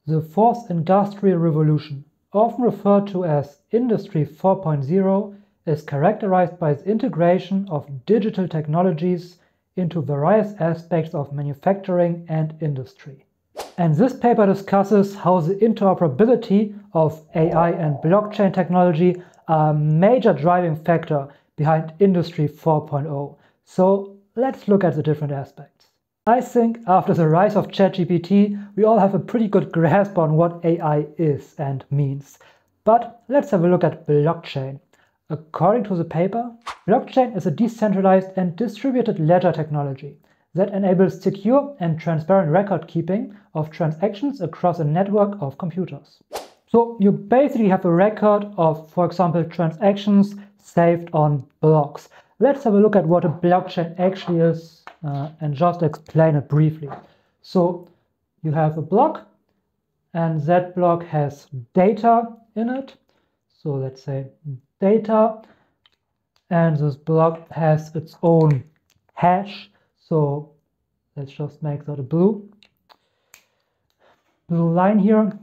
The fourth industrial revolution, often referred to as Industry 4.0, is characterized by its integration of digital technologies into various aspects of manufacturing and industry. And this paper discusses how the interoperability of AI and blockchain technology are a major driving factor behind Industry 4.0. So let's look at the different aspects. I think after the rise of ChatGPT, we all have a pretty good grasp on what AI is and means. But let's have a look at blockchain. According to the paper, blockchain is a decentralized and distributed ledger technology that enables secure and transparent record keeping of transactions across a network of computers. So you basically have a record of, for example, transactions saved on blocks. Let's have a look at what a blockchain actually is and just explain it briefly. So you have a block, and that block has data in it. So let's say data, and this block has its own hash. So let's just make that a blue line here,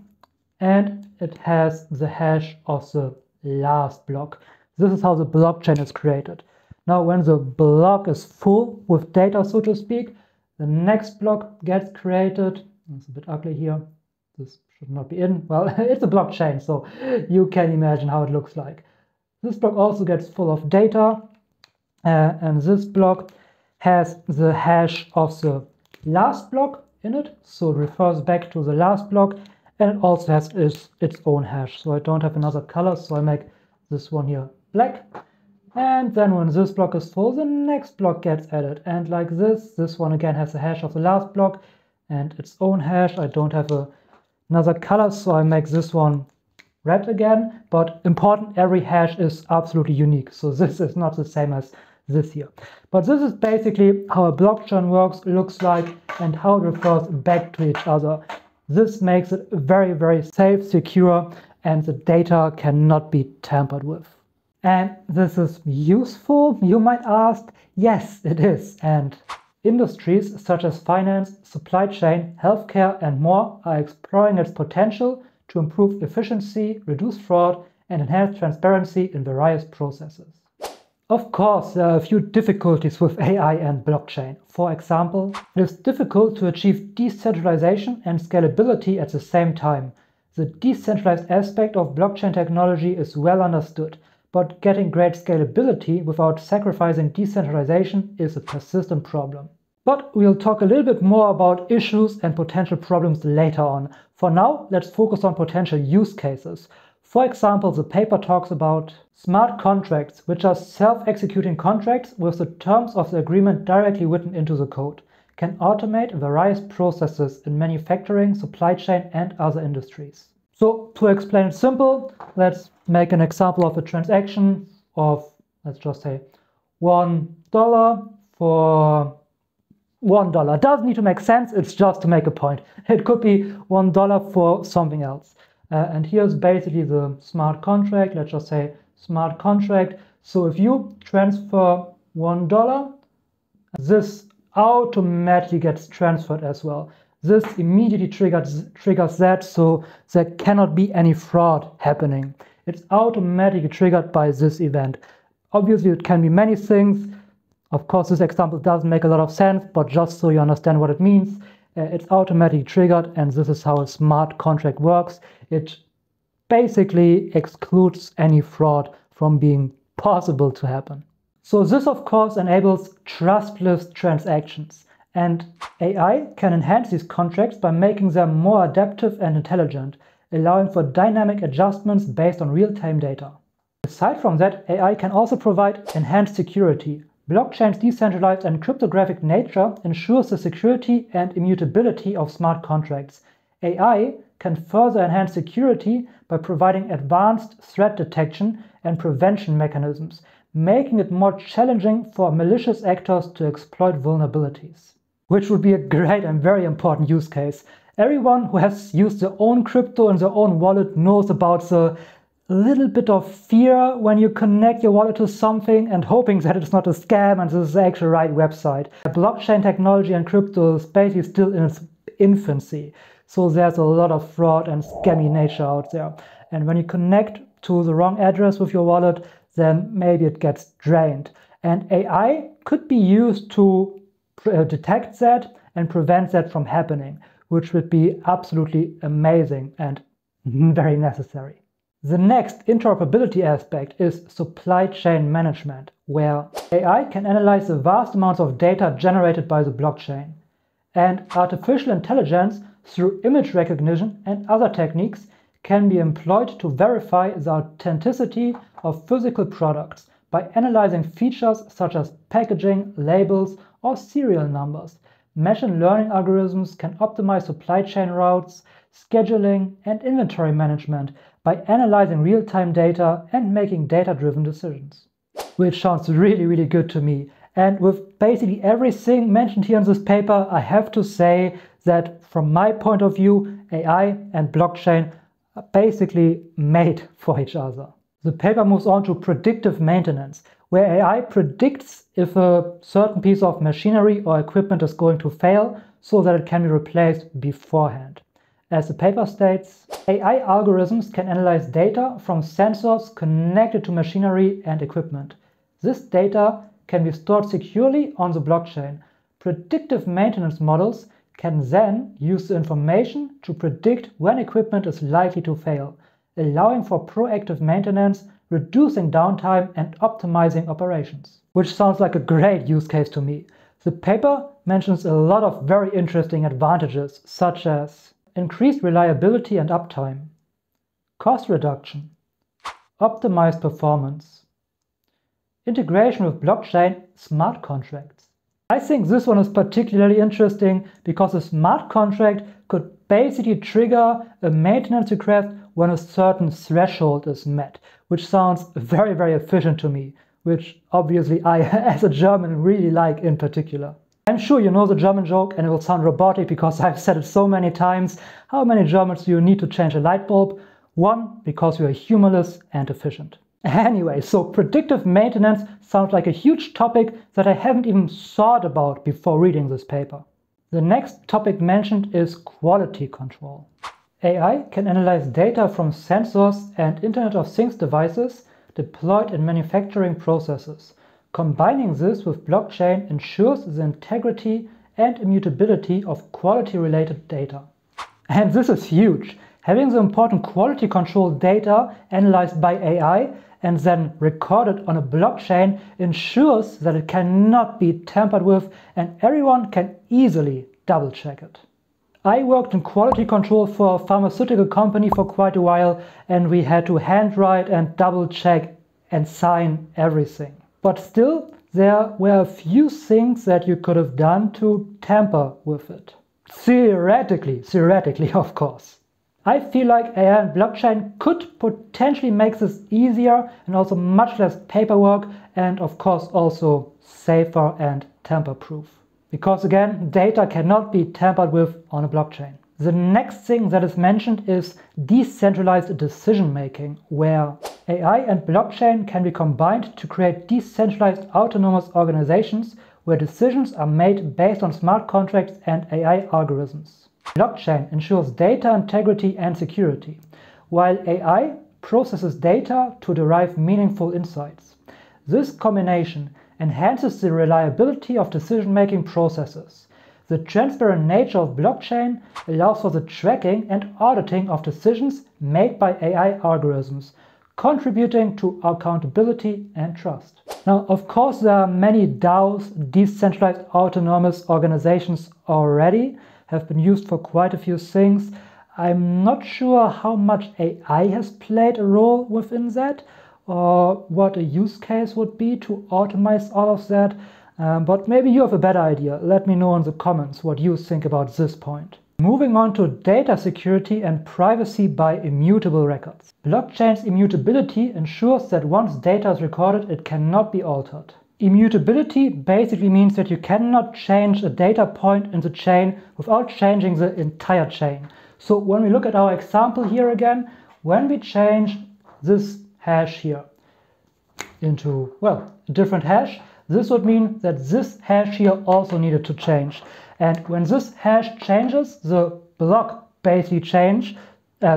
and it has the hash of the last block. This is how the blockchain is created. Now, when the block is full with data, so to speak, the next block gets created. It's a bit ugly here. This should not be in. Well, it's a blockchain, so you can imagine how it looks like. This block also gets full of data, and this block has the hash of the last block in it, so it refers back to the last block, and it also has its own hash. So I don't have another color, so I make this one here black. And then when this block is full, the next block gets added. And like this one again has the hash of the last block and its own hash. I don't have another color, so I make this one red again. But important, every hash is absolutely unique. So this is not the same as this here. But this is basically how a blockchain works, looks like, and how it refers back to each other. This makes it very, very safe, secure, and the data cannot be tampered with. And this is useful, you might ask. Yes, it is. And industries such as finance, supply chain, healthcare, and more are exploring its potential to improve efficiency, reduce fraud, and enhance transparency in various processes. Of course, there are a few difficulties with AI and blockchain. For example, it is difficult to achieve decentralization and scalability at the same time. The decentralized aspect of blockchain technology is well understood, but getting great scalability without sacrificing decentralization is a persistent problem. But we'll talk a little bit more about issues and potential problems later on. For now, let's focus on potential use cases. For example, the paper talks about smart contracts, which are self-executing contracts with the terms of the agreement directly written into the code, can automate various processes in manufacturing, supply chain, and other industries. So to explain it simple, let's make an example of a transaction of, let's just say, $1 for $1. It doesn't need to make sense, it's just to make a point. It could be $1 for something else. And here's basically the smart contract. Let's just say smart contract. So if you transfer $1, this automatically gets transferred as well. This immediately triggers that, so there cannot be any fraud happening. It's automatically triggered by this event. Obviously, it can be many things. Of course, this example doesn't make a lot of sense, but just so you understand what it means, it's automatically triggered, and this is how a smart contract works. It basically excludes any fraud from being possible to happen. So this, of course, enables trustless transactions. And AI can enhance these contracts by making them more adaptive and intelligent, allowing for dynamic adjustments based on real-time data. Aside from that, AI can also provide enhanced security. Blockchain's decentralized and cryptographic nature ensures the security and immutability of smart contracts. AI can further enhance security by providing advanced threat detection and prevention mechanisms, making it more challenging for malicious actors to exploit vulnerabilities. Which would be a great and very important use case. Everyone who has used their own crypto in their own wallet knows about the little bit of fear when you connect your wallet to something and hoping that it's not a scam and this is the actual right website. Blockchain technology and crypto is basically still in its infancy. So there's a lot of fraud and scammy nature out there. And when you connect to the wrong address with your wallet, then maybe it gets drained. And AI could be used to detect that and prevent that from happening, which would be absolutely amazing and very necessary. The next interoperability aspect is supply chain management, where AI can analyze the vast amounts of data generated by the blockchain. And artificial intelligence, through image recognition and other techniques, can be employed to verify the authenticity of physical products by analyzing features such as packaging, labels, or serial numbers. Machine learning algorithms can optimize supply chain routes, scheduling, and inventory management by analyzing real-time data and making data-driven decisions. Which sounds really, really good to me. And with basically everything mentioned here in this paper, I have to say that from my point of view, AI and blockchain are basically made for each other. The paper moves on to predictive maintenance, where AI predicts if a certain piece of machinery or equipment is going to fail so that it can be replaced beforehand. As the paper states, AI algorithms can analyze data from sensors connected to machinery and equipment. This data can be stored securely on the blockchain. Predictive maintenance models can then use the information to predict when equipment is likely to fail, allowing for proactive maintenance, reducing downtime, and optimizing operations. Which sounds like a great use case to me. The paper mentions a lot of very interesting advantages, such as increased reliability and uptime, cost reduction, optimized performance, integration with blockchain smart contracts. I think this one is particularly interesting because a smart contract could basically trigger a maintenance request when a certain threshold is met, which sounds very, very efficient to me, which obviously I, as a German, really like in particular. I'm sure you know the German joke and it will sound robotic because I've said it so many times. How many Germans do you need to change a light bulb? One, because you are humorless and efficient. Anyway, so predictive maintenance sounds like a huge topic that I haven't even thought about before reading this paper. The next topic mentioned is quality control. AI can analyze data from sensors and Internet of Things devices deployed in manufacturing processes. Combining this with blockchain ensures the integrity and immutability of quality-related data. And this is huge. Having the important quality control data analyzed by AI and then recorded on a blockchain ensures that it cannot be tampered with and everyone can easily double-check it. I worked in quality control for a pharmaceutical company for quite a while and we had to handwrite and double-check and sign everything. But still, there were a few things that you could have done to tamper with it. Theoretically, of course. I feel like AI and blockchain could potentially make this easier and also much less paperwork and of course also safer and tamper-proof. Because again, data cannot be tampered with on a blockchain. The next thing that is mentioned is decentralized decision-making, where AI and blockchain can be combined to create decentralized autonomous organizations where decisions are made based on smart contracts and AI algorithms. Blockchain ensures data integrity and security, while AI processes data to derive meaningful insights. This combination enhances the reliability of decision-making processes. The transparent nature of blockchain allows for the tracking and auditing of decisions made by AI algorithms, contributing to accountability and trust. Now, of course, there are many DAOs, decentralized autonomous organizations already, have been used for quite a few things. I'm not sure how much AI has played a role within that, or what a use case would be to automate all of that. But maybe you have a better idea. Let me know in the comments what you think about this point. Moving on to data security and privacy by immutable records. Blockchain's immutability ensures that once data is recorded, it cannot be altered. Immutability basically means that you cannot change a data point in the chain without changing the entire chain. So when we look at our example here again, when we change this hash here into, well, a different hash, this would mean that this hash here also needed to change. And when this hash changes, the block basically change.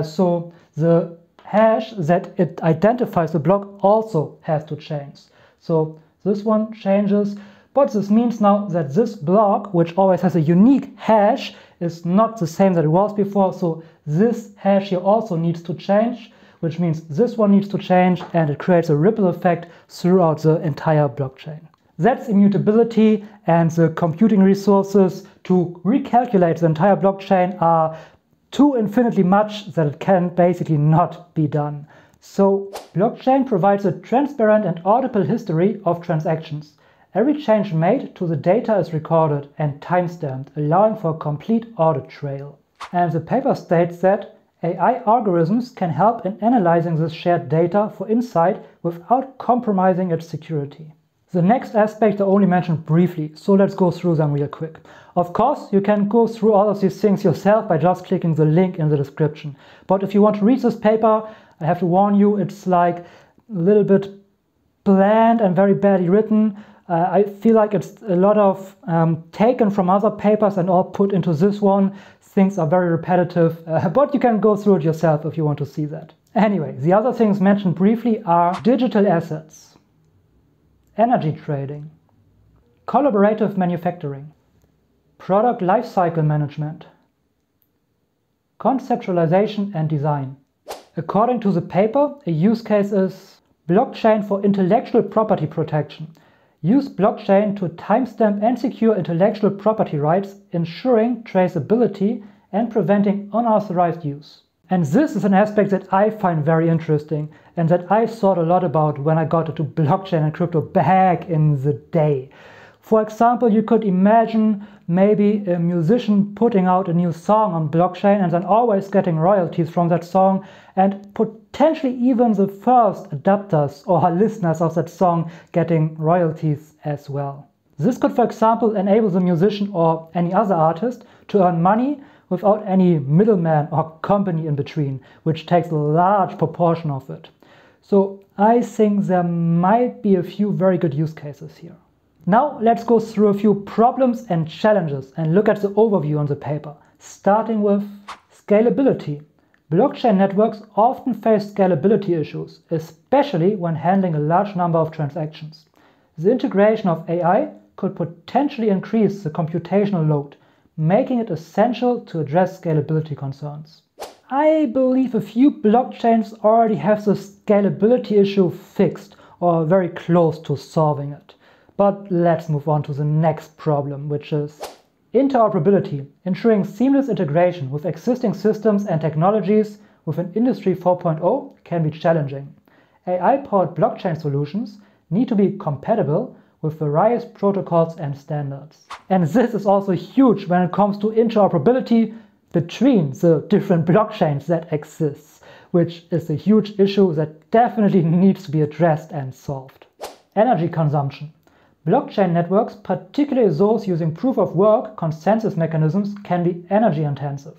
So the hash that it identifies the block also has to change. So this one changes, but this means now that this block, which always has a unique hash, is not the same that it was before. So this hash here also needs to change, which means this one needs to change, and it creates a ripple effect throughout the entire blockchain. That's immutability, and the computing resources to recalculate the entire blockchain are too infinitely much that it can basically not be done. So blockchain provides a transparent and auditable history of transactions. Every change made to the data is recorded and timestamped, allowing for a complete audit trail. And the paper states that AI algorithms can help in analyzing this shared data for insight without compromising its security. The next aspects are only mentioned briefly, so let's go through them real quick. Of course, you can go through all of these things yourself by just clicking the link in the description. But if you want to read this paper, I have to warn you, it's like a little bit bland and very badly written. I feel like it's a lot of taken from other papers and all put into this one. Things are very repetitive, but you can go through it yourself if you want to see that. Anyway, the other things mentioned briefly are digital assets, energy trading, collaborative manufacturing, product lifecycle management, conceptualization and design. According to the paper, a use case is blockchain for intellectual property protection. Use blockchain to timestamp and secure intellectual property rights, ensuring traceability and preventing unauthorized use. And this is an aspect that I find very interesting and that I thought a lot about when I got into blockchain and crypto back in the day. For example, you could imagine maybe a musician putting out a new song on blockchain and then always getting royalties from that song, and potentially even the first adapters or listeners of that song getting royalties as well. This could, for example, enable the musician or any other artist to earn money without any middleman or company in between, which takes a large proportion of it. So I think there might be a few very good use cases here. Now let's go through a few problems and challenges and look at the overview on the paper, starting with scalability. Blockchain networks often face scalability issues, especially when handling a large number of transactions. The integration of AI could potentially increase the computational load, making it essential to address scalability concerns. I believe a few blockchains already have the scalability issue fixed or very close to solving it. But let's move on to the next problem, which is interoperability. Ensuring seamless integration with existing systems and technologies within Industry 4.0 can be challenging. AI-powered blockchain solutions need to be compatible with various protocols and standards. And this is also huge when it comes to interoperability between the different blockchains that exist, which is a huge issue that definitely needs to be addressed and solved. Energy consumption. Blockchain networks, particularly those using proof-of-work consensus mechanisms, can be energy intensive.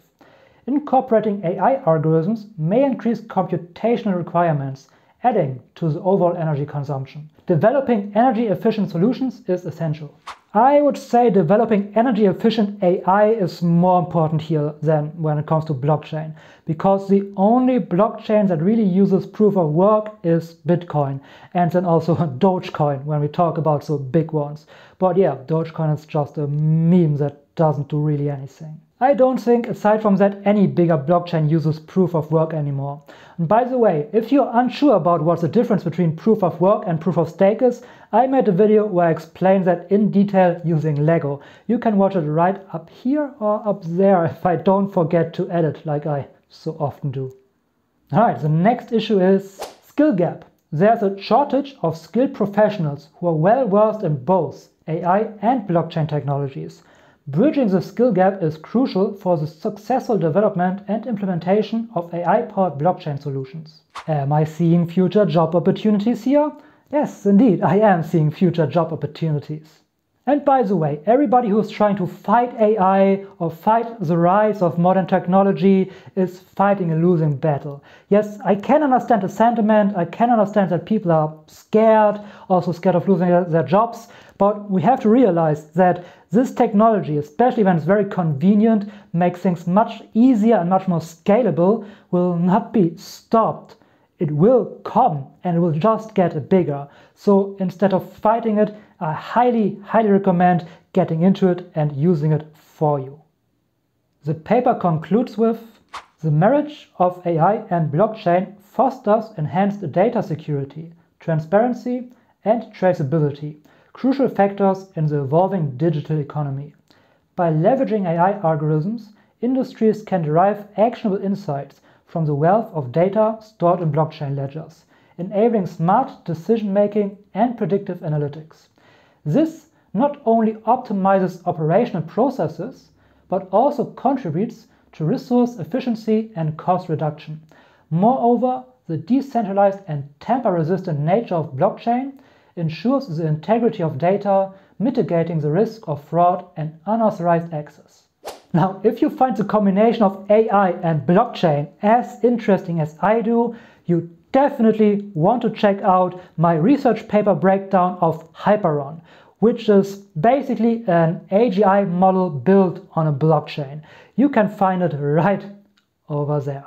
Incorporating AI algorithms may increase computational requirements, adding to the overall energy consumption. Developing energy-efficient solutions is essential. I would say developing energy-efficient AI is more important here than when it comes to blockchain, because the only blockchain that really uses proof of work is Bitcoin, and then also Dogecoin when we talk about the big ones. But yeah, Dogecoin is just a meme that doesn't do really anything. I don't think, aside from that, any bigger blockchain uses proof of work anymore. And by the way, if you're unsure about what's the difference between proof of work and proof of stake is, I made a video where I explain that in detail using Lego. You can watch it right up here or up there if I don't forget to edit like I so often do. Alright, the next issue is skill gap. There's a shortage of skilled professionals who are well versed in both AI and blockchain technologies. Bridging the skill gap is crucial for the successful development and implementation of AI-powered blockchain solutions. Am I seeing future job opportunities here? Yes, indeed, I am seeing future job opportunities. And by the way, everybody who's trying to fight AI or fight the rise of modern technology is fighting a losing battle. Yes, I can understand the sentiment, I can understand that people are scared, also scared of losing their jobs, but we have to realize that This technology, especially when it's very convenient, makes things much easier and much more scalable, will not be stopped. It will come and it will just get bigger. So instead of fighting it, I highly recommend getting into it and using it for you. The paper concludes with: the marriage of AI and blockchain fosters enhanced data security, transparency, and traceability, crucial factors in the evolving digital economy. By leveraging AI algorithms, industries can derive actionable insights from the wealth of data stored in blockchain ledgers, enabling smart decision-making and predictive analytics. This not only optimizes operational processes, but also contributes to resource efficiency and cost reduction. Moreover, the decentralized and tamper-resistant nature of blockchain ensures the integrity of data, mitigating the risk of fraud and unauthorized access. Now, if you find the combination of AI and blockchain as interesting as I do, you definitely want to check out my research paper breakdown of Hyperon, which is basically an AGI model built on a blockchain. You can find it right over there.